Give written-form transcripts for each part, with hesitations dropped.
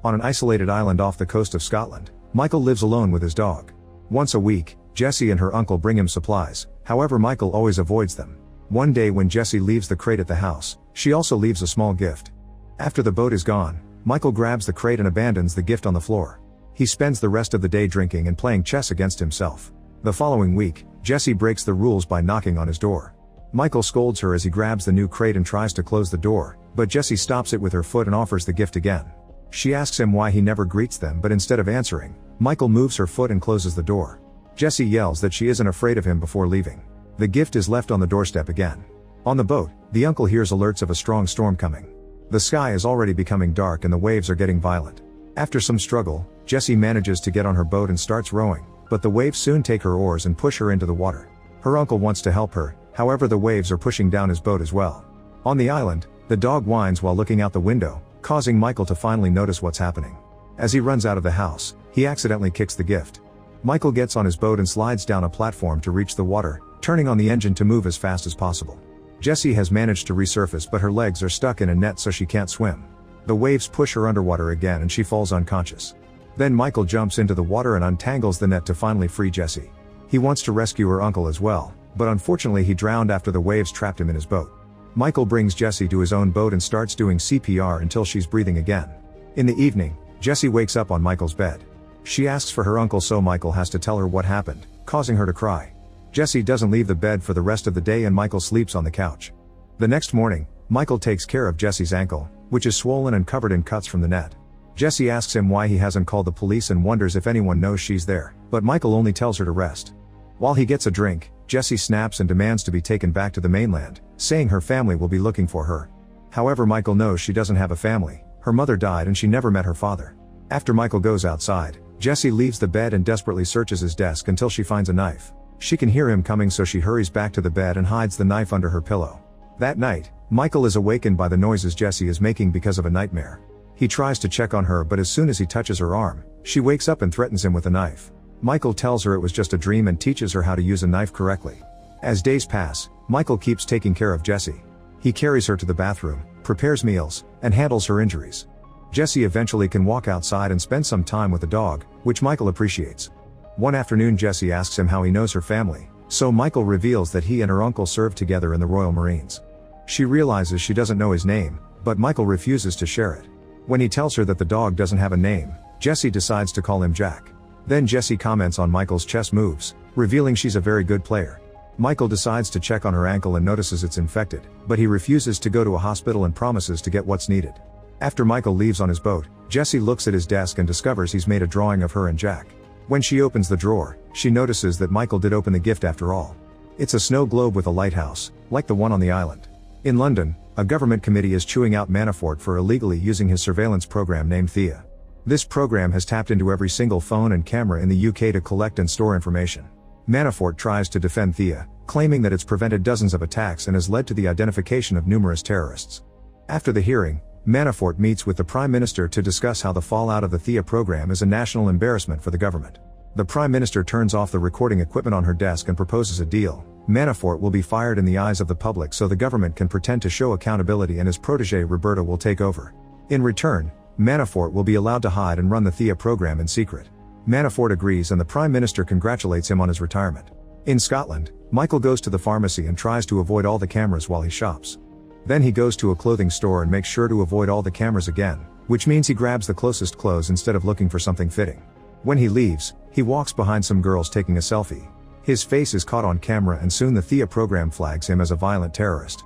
On an isolated island off the coast of Scotland, Michael lives alone with his dog. Once a week, Jessie and her uncle bring him supplies, however Michael always avoids them. One day when Jessie leaves the crate at the house, she also leaves a small gift. After the boat is gone, Michael grabs the crate and abandons the gift on the floor. He spends the rest of the day drinking and playing chess against himself. The following week, Jessie breaks the rules by knocking on his door. Michael scolds her as he grabs the new crate and tries to close the door, but Jessie stops it with her foot and offers the gift again. She asks him why he never greets them, but instead of answering, Michael moves her foot and closes the door. Jessie yells that she isn't afraid of him before leaving. The gift is left on the doorstep again. On the boat, the uncle hears alerts of a strong storm coming. The sky is already becoming dark and the waves are getting violent. After some struggle, Jessie manages to get on her boat and starts rowing, but the waves soon take her oars and push her into the water. Her uncle wants to help her, however the waves are pushing down his boat as well. On the island, the dog whines while looking out the window, causing Michael to finally notice what's happening. As he runs out of the house, he accidentally kicks the gift. Michael gets on his boat and slides down a platform to reach the water, turning on the engine to move as fast as possible. Jessie has managed to resurface, but her legs are stuck in a net so she can't swim. The waves push her underwater again and she falls unconscious. Then Michael jumps into the water and untangles the net to finally free Jessie. He wants to rescue her uncle as well, but unfortunately he drowned after the waves trapped him in his boat. Michael brings Jessie to his own boat and starts doing CPR until she's breathing again. In the evening, Jessie wakes up on Michael's bed. She asks for her uncle, so Michael has to tell her what happened, causing her to cry. Jessie doesn't leave the bed for the rest of the day and Michael sleeps on the couch. The next morning, Michael takes care of Jessie's ankle, which is swollen and covered in cuts from the net. Jessie asks him why he hasn't called the police and wonders if anyone knows she's there, but Michael only tells her to rest. While he gets a drink, Jessie snaps and demands to be taken back to the mainland, saying her family will be looking for her. However, Michael knows she doesn't have a family, her mother died and she never met her father. After Michael goes outside, Jessie leaves the bed and desperately searches his desk until she finds a knife. She can hear him coming, so she hurries back to the bed and hides the knife under her pillow. That night, Michael is awakened by the noises Jessie is making because of a nightmare. He tries to check on her, but as soon as he touches her arm, she wakes up and threatens him with a knife. Michael tells her it was just a dream and teaches her how to use a knife correctly. As days pass, Michael keeps taking care of Jessie. He carries her to the bathroom, prepares meals, and handles her injuries. Jessie eventually can walk outside and spend some time with the dog, which Michael appreciates. One afternoon, Jessie asks him how he knows her family, so Michael reveals that he and her uncle served together in the Royal Marines. She realizes she doesn't know his name, but Michael refuses to share it. When he tells her that the dog doesn't have a name, Jessie decides to call him Jack. Then Jessie comments on Michael's chess moves, revealing she's a very good player. Michael decides to check on her ankle and notices it's infected, but he refuses to go to a hospital and promises to get what's needed. After Michael leaves on his boat, Jessie looks at his desk and discovers he's made a drawing of her and Jack. When she opens the drawer, she notices that Michael did open the gift after all. It's a snow globe with a lighthouse, like the one on the island. In London, a government committee is chewing out Manafort for illegally using his surveillance program named Thea. This program has tapped into every single phone and camera in the UK to collect and store information. Manafort tries to defend Thea, claiming that it's prevented dozens of attacks and has led to the identification of numerous terrorists. After the hearing, Manafort meets with the Prime Minister to discuss how the fallout of the Thea program is a national embarrassment for the government. The Prime Minister turns off the recording equipment on her desk and proposes a deal. Manafort will be fired in the eyes of the public so the government can pretend to show accountability and his protege Roberta will take over. In return, Manafort will be allowed to hide and run the Thea program in secret. Manafort agrees and the Prime Minister congratulates him on his retirement. In Scotland, Michael goes to the pharmacy and tries to avoid all the cameras while he shops. Then he goes to a clothing store and makes sure to avoid all the cameras again, which means he grabs the closest clothes instead of looking for something fitting. When he leaves, he walks behind some girls taking a selfie. His face is caught on camera and soon the Thea program flags him as a violent terrorist.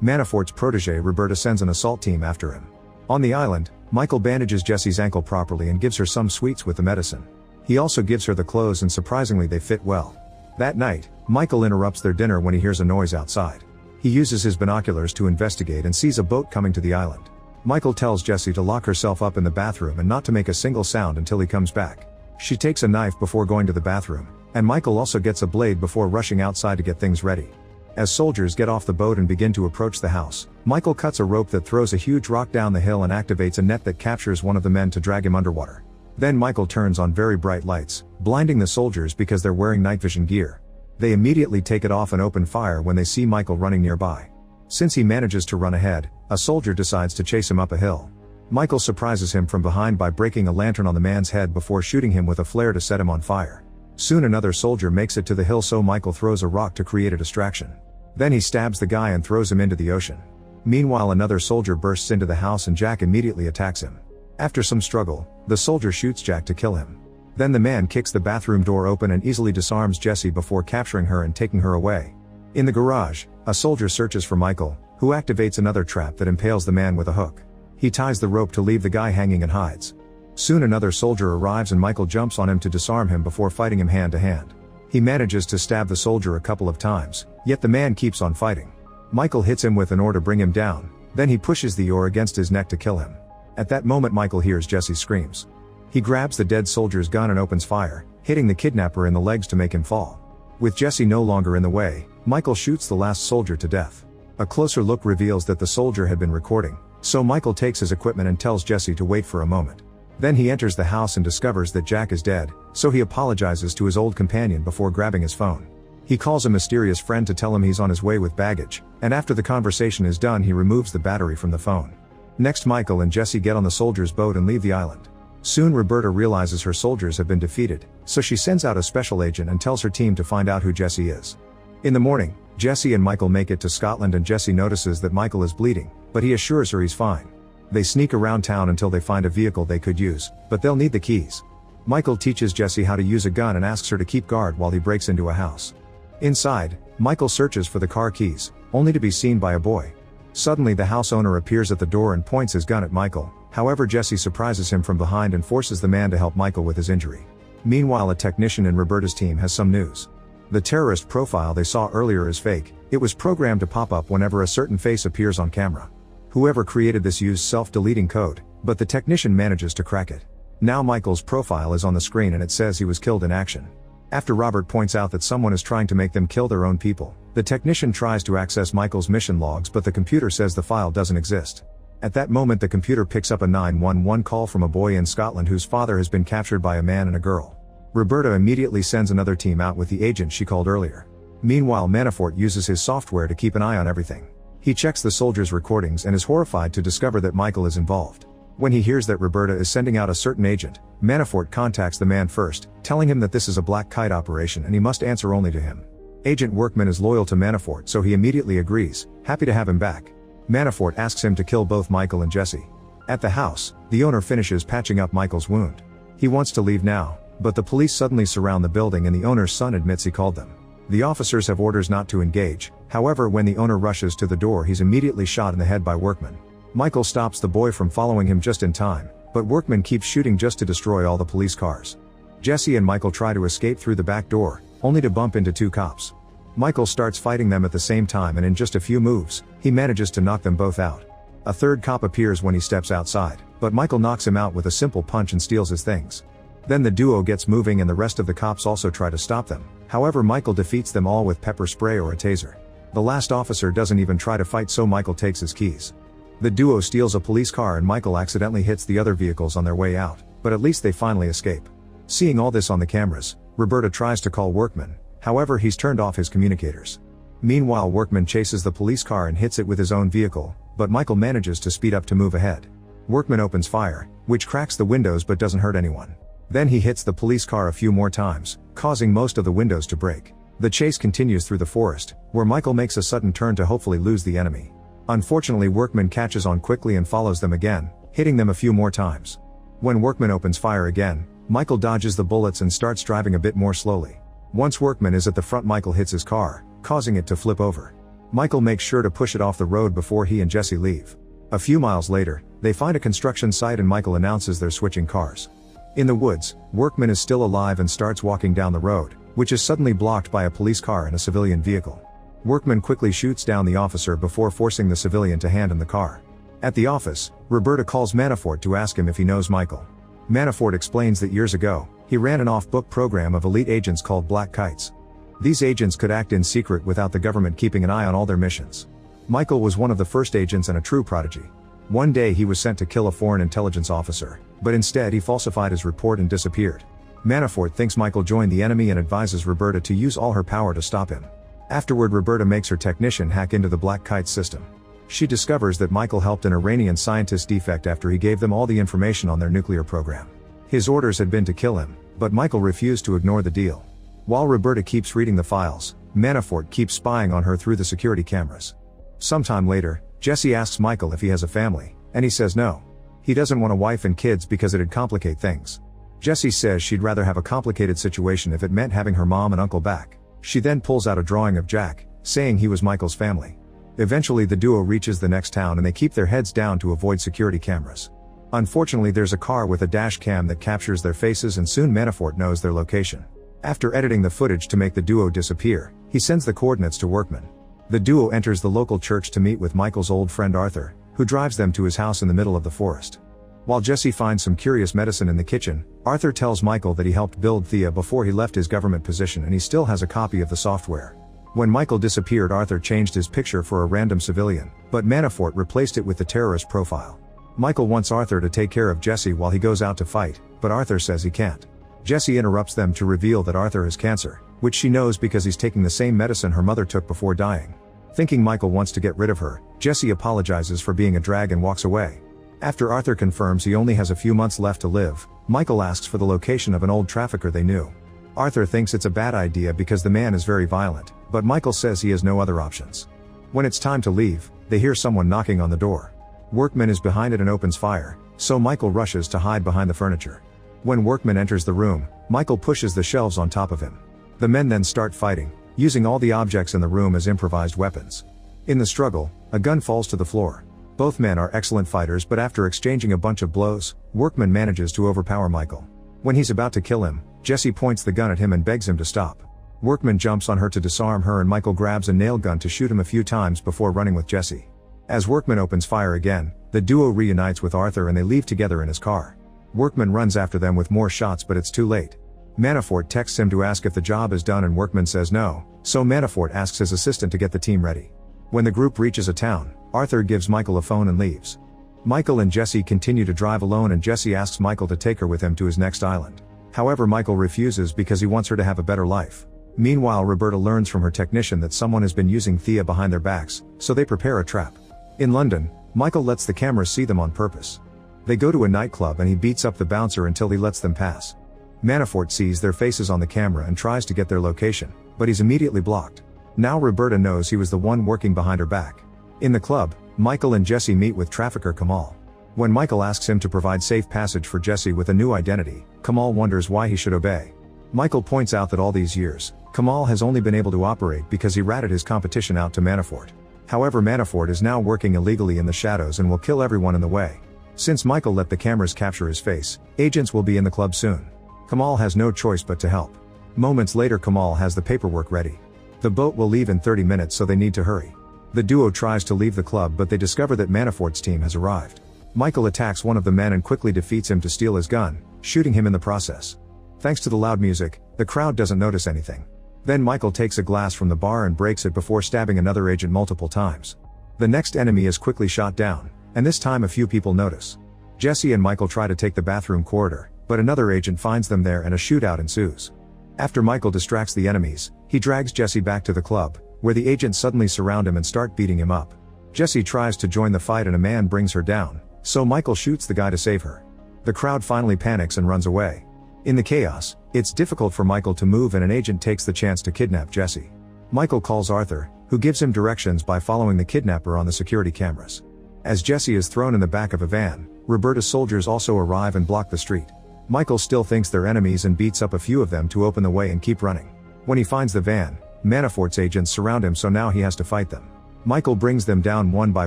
Manafort's protege Roberta sends an assault team after him. On the island, Michael bandages Jessie's ankle properly and gives her some sweets with the medicine. He also gives her the clothes and surprisingly they fit well. That night, Michael interrupts their dinner when he hears a noise outside. He uses his binoculars to investigate and sees a boat coming to the island. Michael tells Jessie to lock herself up in the bathroom and not to make a single sound until he comes back. She takes a knife before going to the bathroom, and Michael also gets a blade before rushing outside to get things ready. As soldiers get off the boat and begin to approach the house, Michael cuts a rope that throws a huge rock down the hill and activates a net that captures one of the men to drag him underwater. Then Michael turns on very bright lights, blinding the soldiers because they're wearing night vision gear. They immediately take it off and open fire when they see Michael running nearby. Since he manages to run ahead, a soldier decides to chase him up a hill. Michael surprises him from behind by breaking a lantern on the man's head before shooting him with a flare to set him on fire. Soon another soldier makes it to the hill, so Michael throws a rock to create a distraction. Then he stabs the guy and throws him into the ocean. Meanwhile, another soldier bursts into the house and Jack immediately attacks him. After some struggle, the soldier shoots Jack to kill him. Then the man kicks the bathroom door open and easily disarms Jessie before capturing her and taking her away. In the garage, a soldier searches for Michael, who activates another trap that impales the man with a hook. He ties the rope to leave the guy hanging and hides. Soon another soldier arrives and Michael jumps on him to disarm him before fighting him hand to hand. He manages to stab the soldier a couple of times, yet the man keeps on fighting. Michael hits him with an oar to bring him down, then he pushes the oar against his neck to kill him. At that moment Michael hears Jessie's screams. He grabs the dead soldier's gun and opens fire, hitting the kidnapper in the legs to make him fall. With Jessie no longer in the way, Michael shoots the last soldier to death. A closer look reveals that the soldier had been recording, so Michael takes his equipment and tells Jessie to wait for a moment. Then he enters the house and discovers that Jack is dead, so he apologizes to his old companion before grabbing his phone. He calls a mysterious friend to tell him he's on his way with baggage, and after the conversation is done he removes the battery from the phone. Next, Michael and Jessie get on the soldier's boat and leave the island. Soon Roberta realizes her soldiers have been defeated, so she sends out a special agent and tells her team to find out who Jessie is. In the morning, Jessie and Michael make it to Scotland and Jessie notices that Michael is bleeding, but he assures her he's fine. They sneak around town until they find a vehicle they could use, but they'll need the keys. Michael teaches Jessie how to use a gun and asks her to keep guard while he breaks into a house. Inside, Michael searches for the car keys, only to be seen by a boy. Suddenly the house owner appears at the door and points his gun at Michael, however Jessie surprises him from behind and forces the man to help Michael with his injury. Meanwhile, a technician in Roberta's team has some news. The terrorist profile they saw earlier is fake, it was programmed to pop up whenever a certain face appears on camera. Whoever created this used self-deleting code, but the technician manages to crack it. Now Michael's profile is on the screen and it says he was killed in action. After Robert points out that someone is trying to make them kill their own people, the technician tries to access Michael's mission logs, but the computer says the file doesn't exist. At that moment the computer picks up a 911 call from a boy in Scotland whose father has been captured by a man and a girl. Roberta immediately sends another team out with the agent she called earlier. Meanwhile, Manafort uses his software to keep an eye on everything. He checks the soldiers' recordings and is horrified to discover that Michael is involved. When he hears that Roberta is sending out a certain agent, Manafort contacts the man first, telling him that this is a black kite operation and he must answer only to him. Agent Workman is loyal to Manafort, so he immediately agrees, happy to have him back. Manafort asks him to kill both Michael and Jessie. At the house, the owner finishes patching up Michael's wound. He wants to leave now, but the police suddenly surround the building and the owner's son admits he called them. The officers have orders not to engage, however when the owner rushes to the door he's immediately shot in the head by Workman. Michael stops the boy from following him just in time, but Workman keeps shooting just to destroy all the police cars. Jessie and Michael try to escape through the back door, only to bump into two cops. Michael starts fighting them at the same time and in just a few moves, he manages to knock them both out. A third cop appears when he steps outside, but Michael knocks him out with a simple punch and steals his things. Then the duo gets moving and the rest of the cops also try to stop them, however Michael defeats them all with pepper spray or a taser. The last officer doesn't even try to fight, so Michael takes his keys. The duo steals a police car and Michael accidentally hits the other vehicles on their way out, but at least they finally escape. Seeing all this on the cameras, Roberta tries to call Workman, however he's turned off his communicators. Meanwhile, Workman chases the police car and hits it with his own vehicle, but Michael manages to speed up to move ahead. Workman opens fire, which cracks the windows but doesn't hurt anyone. Then he hits the police car a few more times, causing most of the windows to break. The chase continues through the forest, where Michael makes a sudden turn to hopefully lose the enemy. Unfortunately, Workman catches on quickly and follows them again, hitting them a few more times. When Workman opens fire again, Michael dodges the bullets and starts driving a bit more slowly. Once Workman is at the front, Michael hits his car, causing it to flip over. Michael makes sure to push it off the road before he and Jessie leave. A few miles later, they find a construction site and Michael announces they're switching cars. In the woods, Workman is still alive and starts walking down the road, which is suddenly blocked by a police car and a civilian vehicle. Workman quickly shoots down the officer before forcing the civilian to hand him the car. At the office, Roberta calls Manafort to ask him if he knows Michael. Manafort explains that years ago, he ran an off-book program of elite agents called Black Kites. These agents could act in secret without the government keeping an eye on all their missions. Michael was one of the first agents and a true prodigy. One day he was sent to kill a foreign intelligence officer, but instead he falsified his report and disappeared. Manafort thinks Michael joined the enemy and advises Roberta to use all her power to stop him. Afterward, Roberta makes her technician hack into the Black Kite system. She discovers that Michael helped an Iranian scientist defect after he gave them all the information on their nuclear program. His orders had been to kill him, but Michael refused to ignore the deal. While Roberta keeps reading the files, Manafort keeps spying on her through the security cameras. Sometime later, Jesse asks Michael if he has a family, and he says no. He doesn't want a wife and kids because it'd complicate things. Jesse says she'd rather have a complicated situation if it meant having her mom and uncle back. She then pulls out a drawing of Jack, saying he was Michael's family. Eventually the duo reaches the next town and they keep their heads down to avoid security cameras. Unfortunately, there's a car with a dash cam that captures their faces and soon Manafort knows their location. After editing the footage to make the duo disappear, he sends the coordinates to Workman. The duo enters the local church to meet with Michael's old friend Arthur, who drives them to his house in the middle of the forest. While Jesse finds some curious medicine in the kitchen, Arthur tells Michael that he helped build Thea before he left his government position and he still has a copy of the software. When Michael disappeared, Arthur changed his picture for a random civilian, but Manafort replaced it with the terrorist profile. Michael wants Arthur to take care of Jesse while he goes out to fight, but Arthur says he can't. Jesse interrupts them to reveal that Arthur has cancer, which she knows because he's taking the same medicine her mother took before dying. Thinking Michael wants to get rid of her, Jesse apologizes for being a drag and walks away. After Arthur confirms he only has a few months left to live, Michael asks for the location of an old trafficker they knew. Arthur thinks it's a bad idea because the man is very violent, but Michael says he has no other options. When it's time to leave, they hear someone knocking on the door. Workman is behind it and opens fire, so Michael rushes to hide behind the furniture. When Workman enters the room, Michael pushes the shelves on top of him. The men then start fighting, using all the objects in the room as improvised weapons. In the struggle, a gun falls to the floor. Both men are excellent fighters, but after exchanging a bunch of blows, Workman manages to overpower Michael. When he's about to kill him, Jesse points the gun at him and begs him to stop. Workman jumps on her to disarm her and Michael grabs a nail gun to shoot him a few times before running with Jesse. As Workman opens fire again, the duo reunites with Arthur and they leave together in his car. Workman runs after them with more shots, but it's too late. Manafort texts him to ask if the job is done and Workman says no, so Manafort asks his assistant to get the team ready. When the group reaches a town, Arthur gives Michael a phone and leaves. Michael and Jesse continue to drive alone and Jesse asks Michael to take her with him to his next island. However, Michael refuses because he wants her to have a better life. Meanwhile, Roberta learns from her technician that someone has been using Thea behind their backs, so they prepare a trap. In London, Michael lets the cameras see them on purpose. They go to a nightclub and he beats up the bouncer until he lets them pass. Manafort sees their faces on the camera and tries to get their location, but he's immediately blocked. Now Roberta knows he was the one working behind her back. In the club, Michael and Jesse meet with trafficker Kamal. When Michael asks him to provide safe passage for Jesse with a new identity, Kamal wonders why he should obey. Michael points out that all these years, Kamal has only been able to operate because he ratted his competition out to Manafort. However, Manafort is now working illegally in the shadows and will kill everyone in the way. Since Michael let the cameras capture his face, agents will be in the club soon. Kamal has no choice but to help. Moments later, Kamal has the paperwork ready. The boat will leave in 30 minutes, so they need to hurry. The duo tries to leave the club, but they discover that Manafort's team has arrived. Michael attacks one of the men and quickly defeats him to steal his gun, shooting him in the process. Thanks to the loud music, the crowd doesn't notice anything. Then Michael takes a glass from the bar and breaks it before stabbing another agent multiple times. The next enemy is quickly shot down, and this time a few people notice. Jesse and Michael try to take the bathroom corridor, but another agent finds them there and a shootout ensues. After Michael distracts the enemies, he drags Jesse back to the club, where the agents suddenly surround him and start beating him up. Jesse tries to join the fight and a man brings her down, so Michael shoots the guy to save her. The crowd finally panics and runs away. In the chaos, it's difficult for Michael to move and an agent takes the chance to kidnap Jesse. Michael calls Arthur, who gives him directions by following the kidnapper on the security cameras. As Jesse is thrown in the back of a van, Roberta's soldiers also arrive and block the street. Michael still thinks they're enemies and beats up a few of them to open the way and keep running. When he finds the van, Manafort's agents surround him, so now he has to fight them. Michael brings them down one by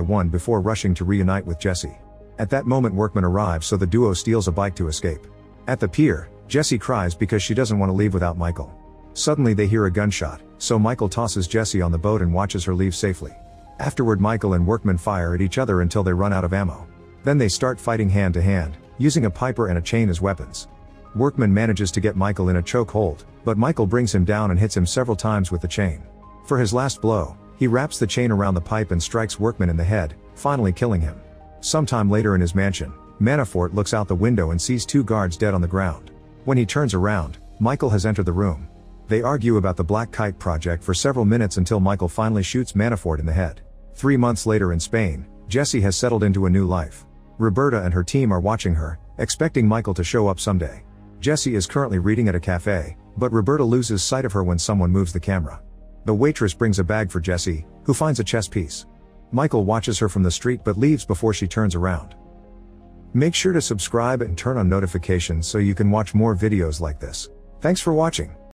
one before rushing to reunite with Jesse. At that moment, Workman arrives, so the duo steals a bike to escape. At the pier, Jesse cries because she doesn't want to leave without Michael. Suddenly they hear a gunshot, so Michael tosses Jesse on the boat and watches her leave safely. Afterward, Michael and Workman fire at each other until they run out of ammo. Then they start fighting hand to hand, using a piper and a chain as weapons. Workman manages to get Michael in a chokehold, but Michael brings him down and hits him several times with the chain. For his last blow, he wraps the chain around the pipe and strikes Workman in the head, finally killing him. Sometime later in his mansion, Manafort looks out the window and sees two guards dead on the ground. When he turns around, Michael has entered the room. They argue about the Black Kite project for several minutes until Michael finally shoots Manafort in the head. 3 months later in Spain, Jessie has settled into a new life. Roberta and her team are watching her, expecting Michael to show up someday. Jessie is currently reading at a cafe, but Roberta loses sight of her when someone moves the camera. The waitress brings a bag for Jessie, who finds a chess piece. Michael watches her from the street but leaves before she turns around. Make sure to subscribe and turn on notifications so you can watch more videos like this. Thanks for watching.